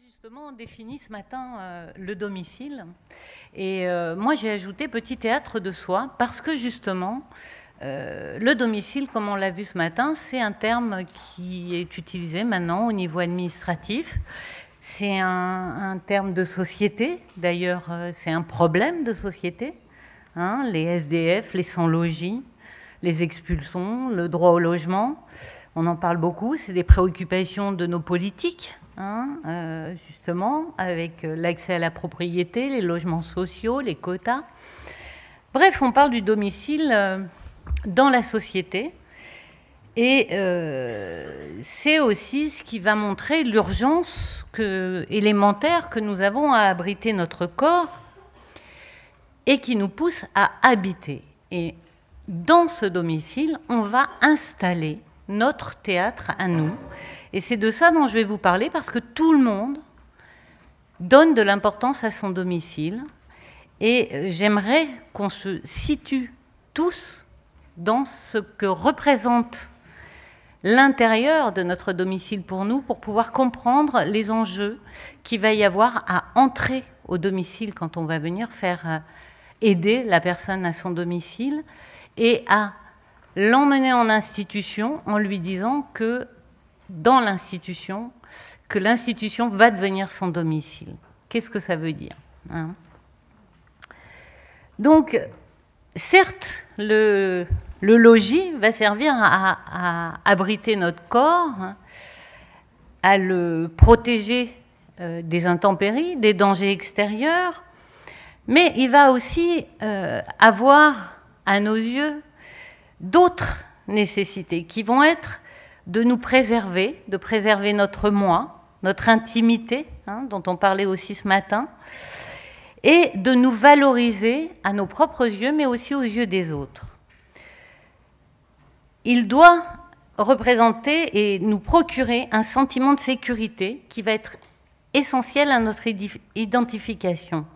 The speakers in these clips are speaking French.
Justement, on définit ce matin le domicile. Et moi, j'ai ajouté petit théâtre de soi parce que justement, le domicile, comme on l'a vu ce matin, c'est un terme qui est utilisé maintenant au niveau administratif. C'est un terme de société. D'ailleurs, c'est un problème de société. Hein, les SDF, les sans-logis, les expulsions, le droit au logement. On en parle beaucoup. C'est des préoccupations de nos politiques. Justement, avec l'accès à la propriété, les logements sociaux, les quotas. Bref, on parle du domicile dans la société. Et c'est aussi ce qui va montrer l'urgence élémentaire que nous avons à abriter notre corps et qui nous pousse à habiter. Et dans ce domicile, on va installer notre théâtre à nous. Et c'est de ça dont je vais vous parler parce que tout le monde donne de l'importance à son domicile. Et j'aimerais qu'on se situe tous dans ce que représente l'intérieur de notre domicile pour nous, pour pouvoir comprendre les enjeux qu'il va y avoir à entrer au domicile quand on va venir faire aider la personne à son domicile et à l'emmener en institution en lui disant que dans l'institution, que l'institution va devenir son domicile. Qu'est-ce que ça veut dire, hein? Donc, certes, le logis va servir à abriter notre corps, à le protéger des intempéries, des dangers extérieurs, mais il va aussi avoir, à nos yeux, d'autres nécessités qui vont être de nous préserver, de préserver notre moi, notre intimité, dont on parlait aussi ce matin, et de nous valoriser à nos propres yeux, mais aussi aux yeux des autres. Il doit représenter et nous procurer un sentiment de sécurité qui va être essentiel à notre identification.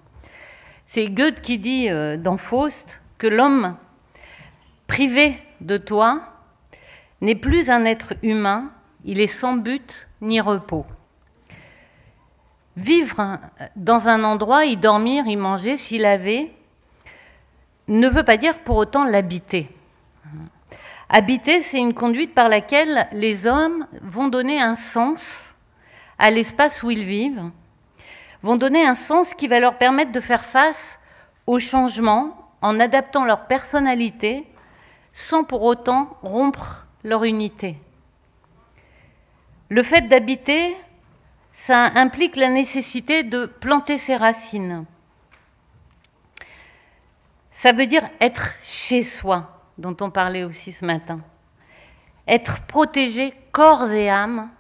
C'est Goethe qui dit dans Faust que l'homme privé de toi n'est plus un être humain, il est sans but ni repos. Vivre dans un endroit, y dormir, y manger, s'y laver, ne veut pas dire pour autant l'habiter. Habiter, c'est une conduite par laquelle les hommes vont donner un sens à l'espace où ils vivent, vont donner un sens qui va leur permettre de faire face aux changements en adaptant leur personnalité sans pour autant rompre leur unité. Le fait d'habiter, ça implique la nécessité de planter ses racines. Ça veut dire être chez soi, dont on parlait aussi ce matin. Être protégé corps et âme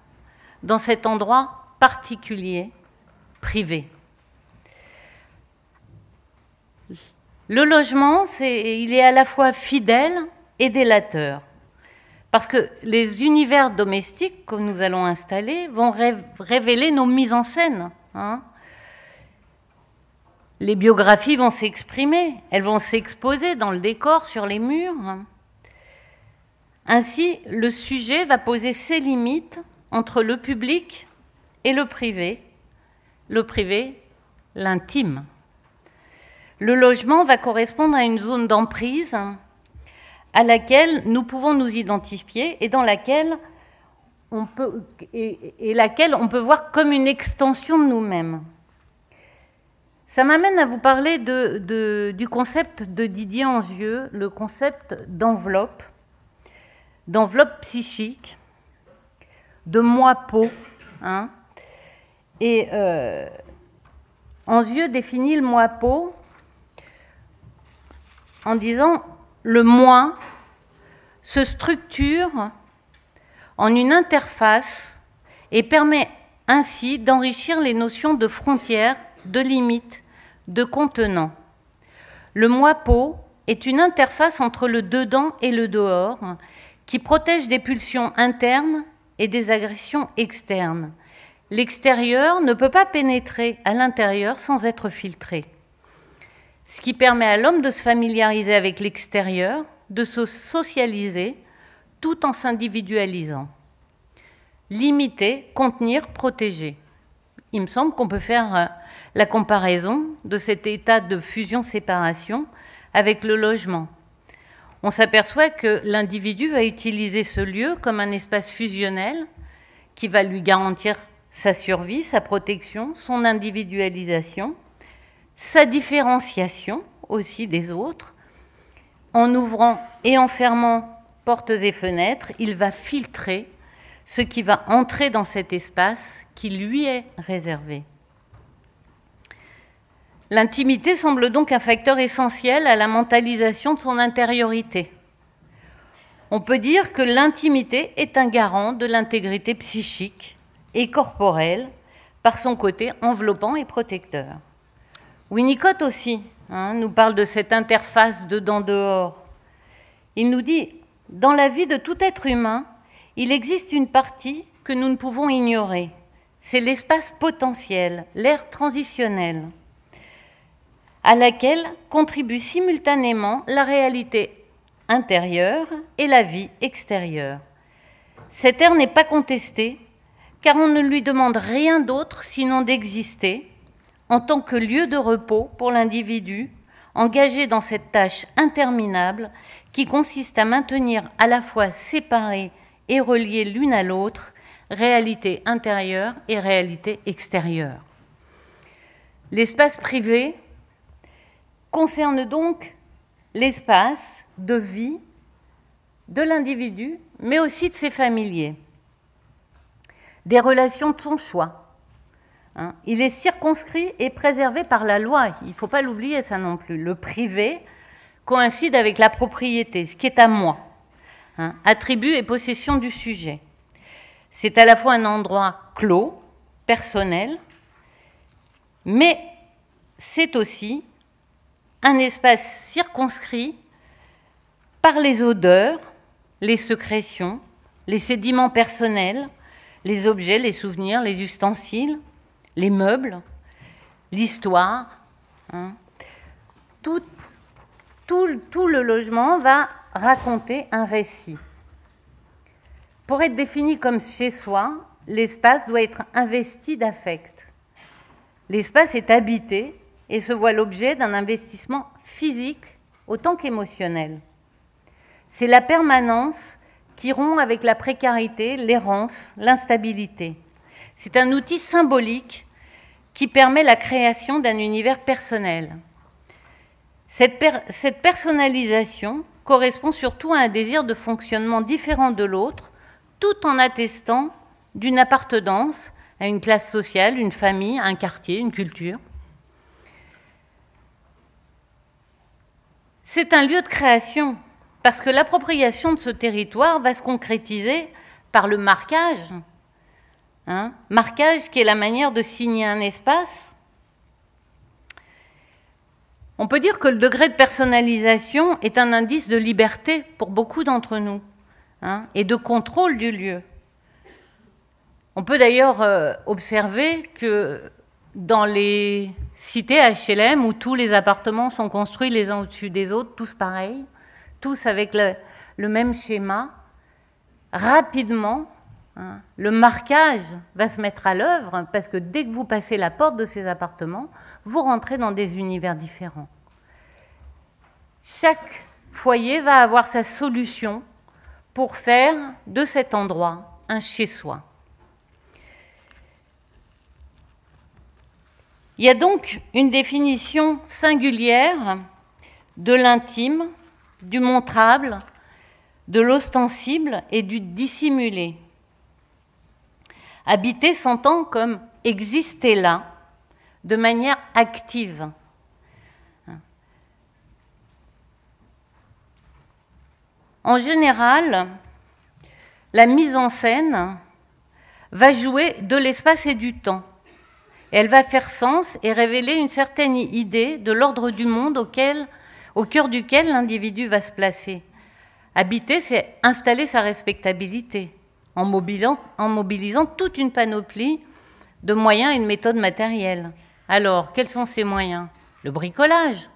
dans cet endroit particulier, privé. Le logement, il est à la fois fidèle et délateur. Parce que les univers domestiques que nous allons installer vont révéler nos mises en scène. Les biographies vont s'exprimer, elles vont s'exposer dans le décor, sur les murs. Ainsi, le sujet va poser ses limites entre le public et le privé, l'intime. Le logement va correspondre à une zone d'emprise à laquelle nous pouvons nous identifier et dans laquelle on peut voir comme une extension de nous-mêmes. Ça m'amène à vous parler du concept de Didier Angieux, le concept d'enveloppe psychique, de moi-peau. Et Angieux définit le moi-peau en disant le moi se structure en une interface et permet ainsi d'enrichir les notions de frontières, de limites, de contenants. Le moi-peau est une interface entre le dedans et le dehors qui protège des pulsions internes et des agressions externes. L'extérieur ne peut pas pénétrer à l'intérieur sans être filtré. Ce qui permet à l'homme de se familiariser avec l'extérieur, de se socialiser, tout en s'individualisant. Limiter, contenir, protéger. il me semble qu'on peut faire la comparaison de cet état de fusion-séparation avec le logement. On s'aperçoit que l'individu va utiliser ce lieu comme un espace fusionnel qui va lui garantir sa survie, sa protection, son individualisation, sa différenciation aussi des autres. En ouvrant et en fermant portes et fenêtres, il va filtrer ce qui va entrer dans cet espace qui lui est réservé. L'intimité semble donc un facteur essentiel à la mentalisation de son intériorité. On peut dire que l'intimité est un garant de l'intégrité psychique et corporelle par son côté enveloppant et protecteur. Winnicott aussi nous parle de cette interface dedans-dehors. Il nous dit, dans la vie de tout être humain, il existe une partie que nous ne pouvons ignorer. C'est l'espace potentiel, l'aire transitionnelle, à laquelle contribuent simultanément la réalité intérieure et la vie extérieure. Cette aire n'est pas contestée, car on ne lui demande rien d'autre sinon d'exister en tant que lieu de repos pour l'individu, engagé dans cette tâche interminable qui consiste à maintenir à la fois séparés et reliés l'une à l'autre réalité intérieure et réalité extérieure. L'espace privé concerne donc l'espace de vie de l'individu, mais aussi de ses familiers, des relations de son choix. Il est circonscrit et préservé par la loi, il ne faut pas l'oublier ça non plus. Le privé coïncide avec la propriété, ce qui est à moi, attribut et possession du sujet. C'est à la fois un endroit clos, personnel, mais c'est aussi un espace circonscrit par les odeurs, les sécrétions, les sédiments personnels, les objets, les souvenirs, les ustensiles, les meubles, l'histoire. Tout le logement va raconter un récit. Pour être défini comme chez soi, l'espace doit être investi d'affect. L'espace est habité et se voit l'objet d'un investissement physique autant qu'émotionnel. C'est la permanence qui rompt avec la précarité, l'errance, l'instabilité. C'est un outil symbolique qui permet la création d'un univers personnel. Cette personnalisation correspond surtout à un désir de fonctionnement différent de l'autre, tout en attestant d'une appartenance à une classe sociale, une famille, un quartier, une culture. C'est un lieu de création, parce que l'appropriation de ce territoire va se concrétiser par le marquage. Marquage qui est la manière de signer un espace. On peut dire que le degré de personnalisation est un indice de liberté pour beaucoup d'entre nous, et de contrôle du lieu. On peut d'ailleurs observer que dans les cités HLM où tous les appartements sont construits les uns au-dessus des autres, tous pareils, tous avec le même schéma, rapidement, le marquage va se mettre à l'œuvre parce que dès que vous passez la porte de ces appartements, vous rentrez dans des univers différents. Chaque foyer va avoir sa solution pour faire de cet endroit un chez-soi. Il y a donc une définition singulière de l'intime, du montrable, de l'ostensible et du dissimulé. Habiter s'entend comme exister là, de manière active. En général, la mise en scène va jouer de l'espace et du temps. Et elle va faire sens et révéler une certaine idée de l'ordre du monde au cœur duquel l'individu va se placer. Habiter, c'est installer sa respectabilité en mobilisant toute une panoplie de moyens et de méthodes matérielles. Alors, quels sont ces moyens? Le bricolage.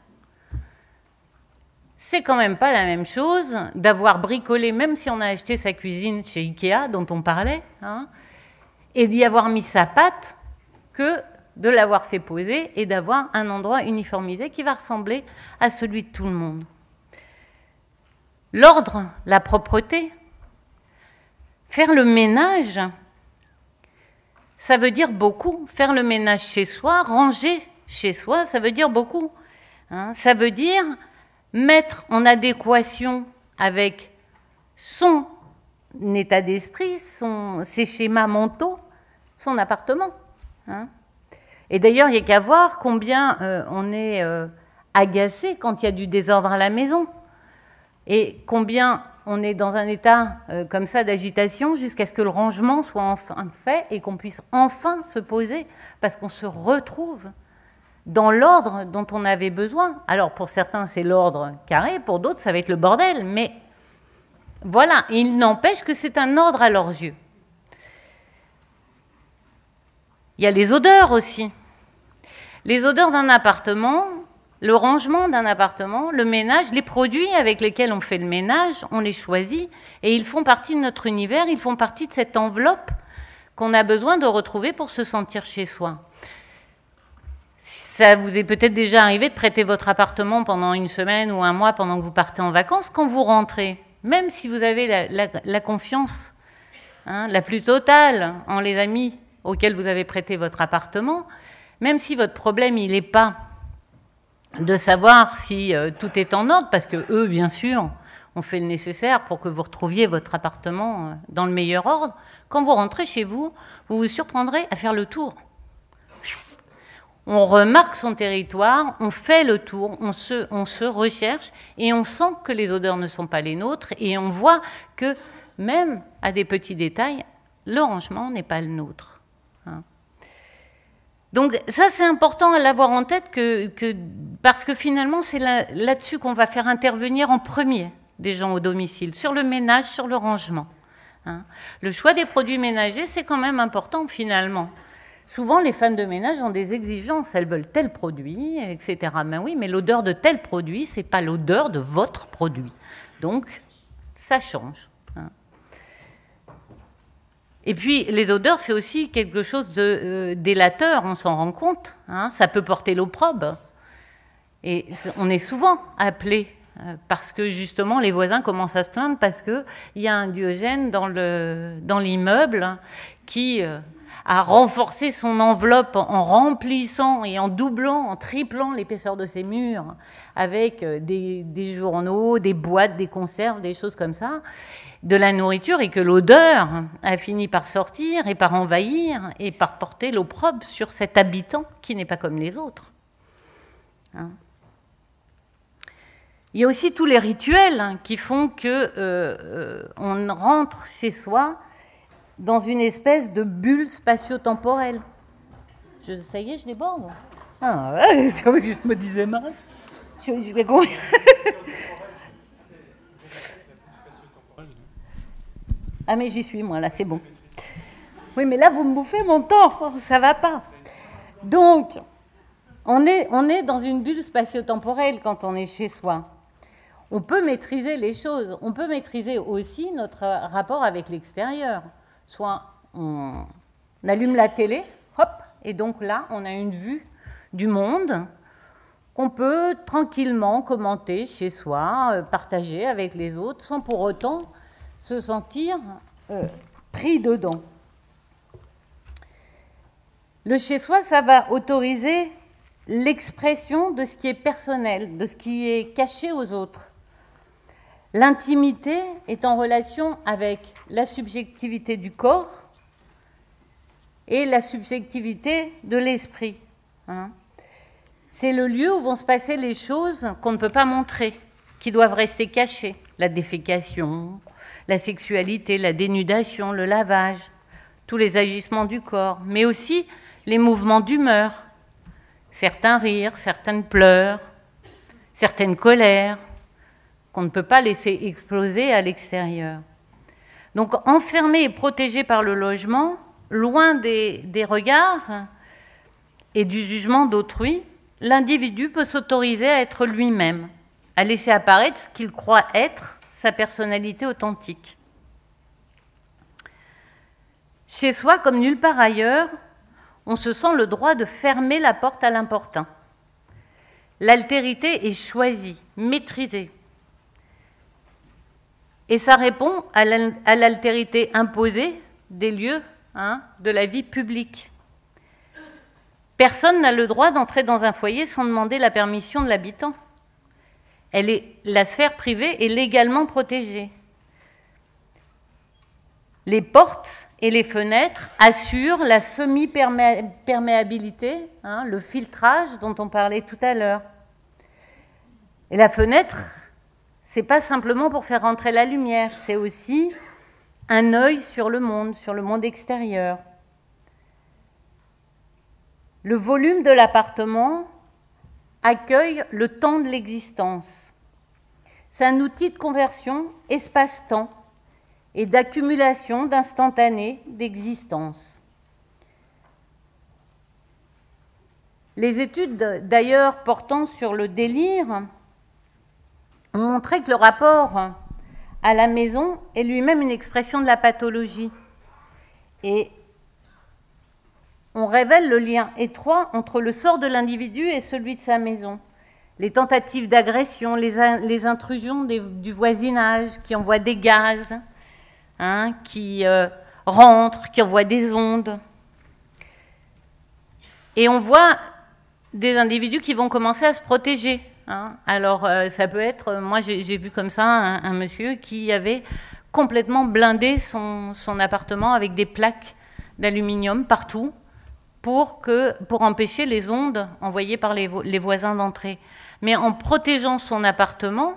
C'est quand même pas la même chose d'avoir bricolé, même si on a acheté sa cuisine chez Ikea, dont on parlait, et d'y avoir mis sa patte, que de l'avoir fait poser et d'avoir un endroit uniformisé qui va ressembler à celui de tout le monde. L'ordre, la propreté, faire le ménage, ça veut dire beaucoup. Faire le ménage chez soi, ranger chez soi, ça veut dire beaucoup. Ça veut dire mettre en adéquation avec son état d'esprit, ses schémas mentaux, son appartement. Et d'ailleurs, il n'y a qu'à voir combien on est agacé quand il y a du désordre à la maison. Et combien on est dans un état comme ça d'agitation jusqu'à ce que le rangement soit enfin fait et qu'on puisse enfin se poser parce qu'on se retrouve dans l'ordre dont on avait besoin. Alors pour certains c'est l'ordre carré, pour d'autres ça va être le bordel, mais voilà, il n'empêche que c'est un ordre à leurs yeux. Il y a les odeurs aussi. Les odeurs d'un appartement, le rangement d'un appartement, le ménage, les produits avec lesquels on fait le ménage, on les choisit et ils font partie de notre univers, ils font partie de cette enveloppe qu'on a besoin de retrouver pour se sentir chez soi. Ça vous est peut-être déjà arrivé de prêter votre appartement pendant une semaine ou un mois pendant que vous partez en vacances. Quand vous rentrez, même si vous avez la confiance la plus totale en les amis auxquels vous avez prêté votre appartement, même si votre problème il n'est pas de savoir si tout est en ordre, parce que eux, bien sûr, ont fait le nécessaire pour que vous retrouviez votre appartement dans le meilleur ordre. Quand vous rentrez chez vous, vous vous surprendrez à faire le tour. On remarque son territoire, on fait le tour, on se recherche et on sent que les odeurs ne sont pas les nôtres et on voit que même à des petits détails, le rangement n'est pas le nôtre. Donc ça, c'est important à l'avoir en tête parce que finalement, c'est là-dessus qu'on va faire intervenir en premier des gens au domicile, sur le ménage, sur le rangement. Le choix des produits ménagers, c'est quand même important finalement. Souvent, les femmes de ménage ont des exigences, elles veulent tel produit, etc. Ben oui, mais l'odeur de tel produit, c'est pas l'odeur de votre produit. Donc, ça change. Et puis, les odeurs, c'est aussi quelque chose de délateur, on s'en rend compte. Ça peut porter l'opprobre. Et on est souvent appelé, parce que justement, les voisins commencent à se plaindre parce qu'il y a un Diogène dans l'immeuble qui a renforcé son enveloppe en remplissant et en doublant, en triplant l'épaisseur de ses murs avec des journaux, des boîtes, des conserves, des choses comme ça, de la nourriture, et que l'odeur a fini par sortir et par envahir et par porter l'opprobre sur cet habitant qui n'est pas comme les autres. Il y a aussi tous les rituels qui font que on rentre chez soi dans une espèce de bulle spatio-temporelle. Ça y est, je déborde. Ah ouais, c'est vrai que je me disais mince. Je vais combien Ah mais j'y suis moi là, c'est bon. Oui mais là vous me bouffez mon temps, ça va pas. Donc on est dans une bulle spatio-temporelle quand on est chez soi. On peut maîtriser les choses, on peut maîtriser aussi notre rapport avec l'extérieur. Soit on allume la télé, hop, et donc là on a une vue du monde qu'on peut tranquillement commenter chez soi, partager avec les autres, sans pour autant se sentir pris dedans. Le chez-soi, ça va autoriser l'expression de ce qui est personnel, de ce qui est caché aux autres. L'intimité est en relation avec la subjectivité du corps et la subjectivité de l'esprit. C'est le lieu où vont se passer les choses qu'on ne peut pas montrer, qui doivent rester cachées. La défécation, la sexualité, la dénudation, le lavage, tous les agissements du corps, mais aussi les mouvements d'humeur, certains rires, certaines pleurs, certaines colères, qu'on ne peut pas laisser exploser à l'extérieur. Donc enfermé et protégé par le logement, loin des regards et du jugement d'autrui, l'individu peut s'autoriser à être lui-même, à laisser apparaître ce qu'il croit être sa personnalité authentique. Chez soi, comme nulle part ailleurs, on se sent le droit de fermer la porte à l'importun. L'altérité est choisie, maîtrisée. Et ça répond à l'altérité imposée des lieux de la vie publique. Personne n'a le droit d'entrer dans un foyer sans demander la permission de l'habitant. La sphère privée est légalement protégée. Les portes et les fenêtres assurent la semi-perméabilité, le filtrage dont on parlait tout à l'heure. Et la fenêtre, c'est pas simplement pour faire rentrer la lumière, c'est aussi un œil sur le monde extérieur. Le volume de l'appartement accueille le temps de l'existence. C'est un outil de conversion espace-temps et d'accumulation d'instantanés d'existence. Les études, d'ailleurs, portant sur le délire, ont montré que le rapport à la maison est lui-même une expression de la pathologie. Et on révèle le lien étroit entre le sort de l'individu et celui de sa maison. Les tentatives d'agression, les intrusions du voisinage qui envoient des gaz, qui rentrent, qui envoient des ondes. Et on voit des individus qui vont commencer à se protéger. Alors, ça peut être... Moi, j'ai vu comme ça un monsieur qui avait complètement blindé son appartement avec des plaques d'aluminium partout pour empêcher les ondes envoyées par les voisins d'entrée. Mais en protégeant son appartement,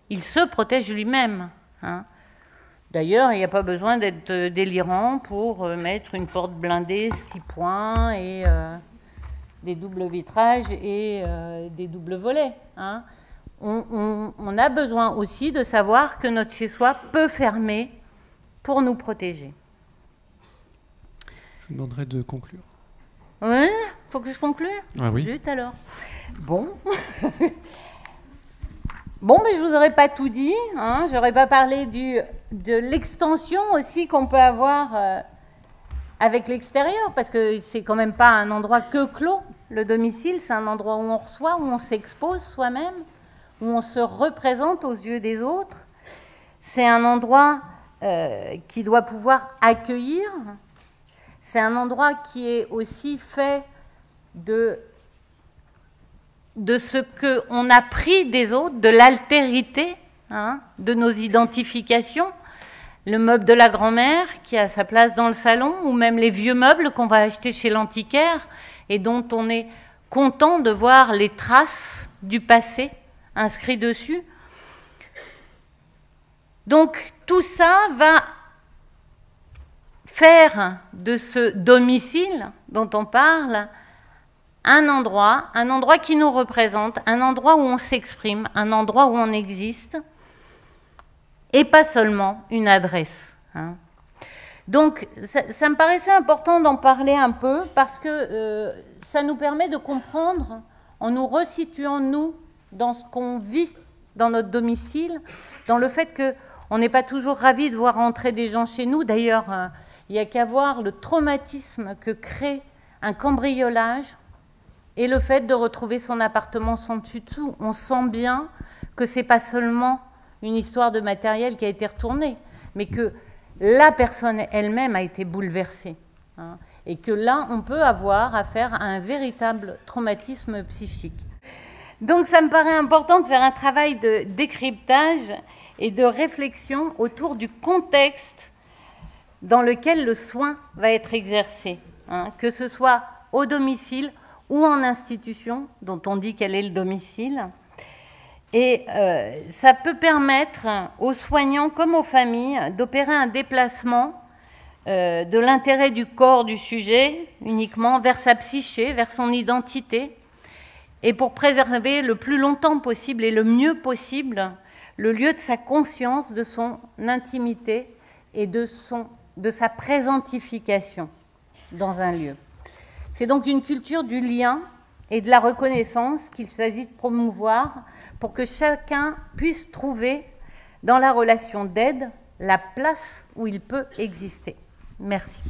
il se protège lui-même. D'ailleurs, il n'y a pas besoin d'être délirant pour mettre une porte blindée 6 points et des doubles vitrages et des doubles volets. On a besoin aussi de savoir que notre chez-soi peut fermer pour nous protéger. Je vous demanderai de conclure. Oui, faut que je conclue. Ah oui. Zut alors. Bon. Bon, mais je vous aurais pas tout dit. J'aurais pas parlé de l'extension aussi qu'on peut avoir avec l'extérieur, parce que c'est quand même pas un endroit que clos. Le domicile, c'est un endroit où on reçoit, où on s'expose soi-même, où on se représente aux yeux des autres. C'est un endroit qui doit pouvoir accueillir. C'est un endroit qui est aussi fait de ce qu'on a pris des autres, de l'altérité, de nos identifications. Le meuble de la grand-mère qui a sa place dans le salon, ou même les vieux meubles qu'on va acheter chez l'antiquaire et dont on est content de voir les traces du passé inscrites dessus. Donc tout ça va faire de ce domicile dont on parle un endroit qui nous représente, un endroit où on s'exprime, un endroit où on existe, et pas seulement une adresse. Donc, ça me paraissait important d'en parler un peu, parce que ça nous permet de comprendre, en nous resituant, nous, dans ce qu'on vit dans notre domicile, dans le fait qu'on n'est pas toujours ravis de voir entrer des gens chez nous. D'ailleurs, il n'y a qu'à voir le traumatisme que crée un cambriolage et le fait de retrouver son appartement sans dessus-dessous. On sent bien que ce n'est pas seulement une histoire de matériel qui a été retourné, mais que la personne elle-même a été bouleversée. Et que là, on peut avoir affaire à un véritable traumatisme psychique. Donc, ça me paraît important de faire un travail de décryptage et de réflexion autour du contexte dans lequel le soin va être exercé, que ce soit au domicile ou en institution, dont on dit quel est le domicile. Et ça peut permettre aux soignants comme aux familles d'opérer un déplacement de l'intérêt du corps du sujet uniquement vers sa psyché, vers son identité, et pour préserver le plus longtemps possible et le mieux possible le lieu de sa conscience, de son intimité et de sa présentification dans un lieu. C'est donc une culture du lien et de la reconnaissance qu'il s'agit de promouvoir pour que chacun puisse trouver dans la relation d'aide la place où il peut exister. Merci.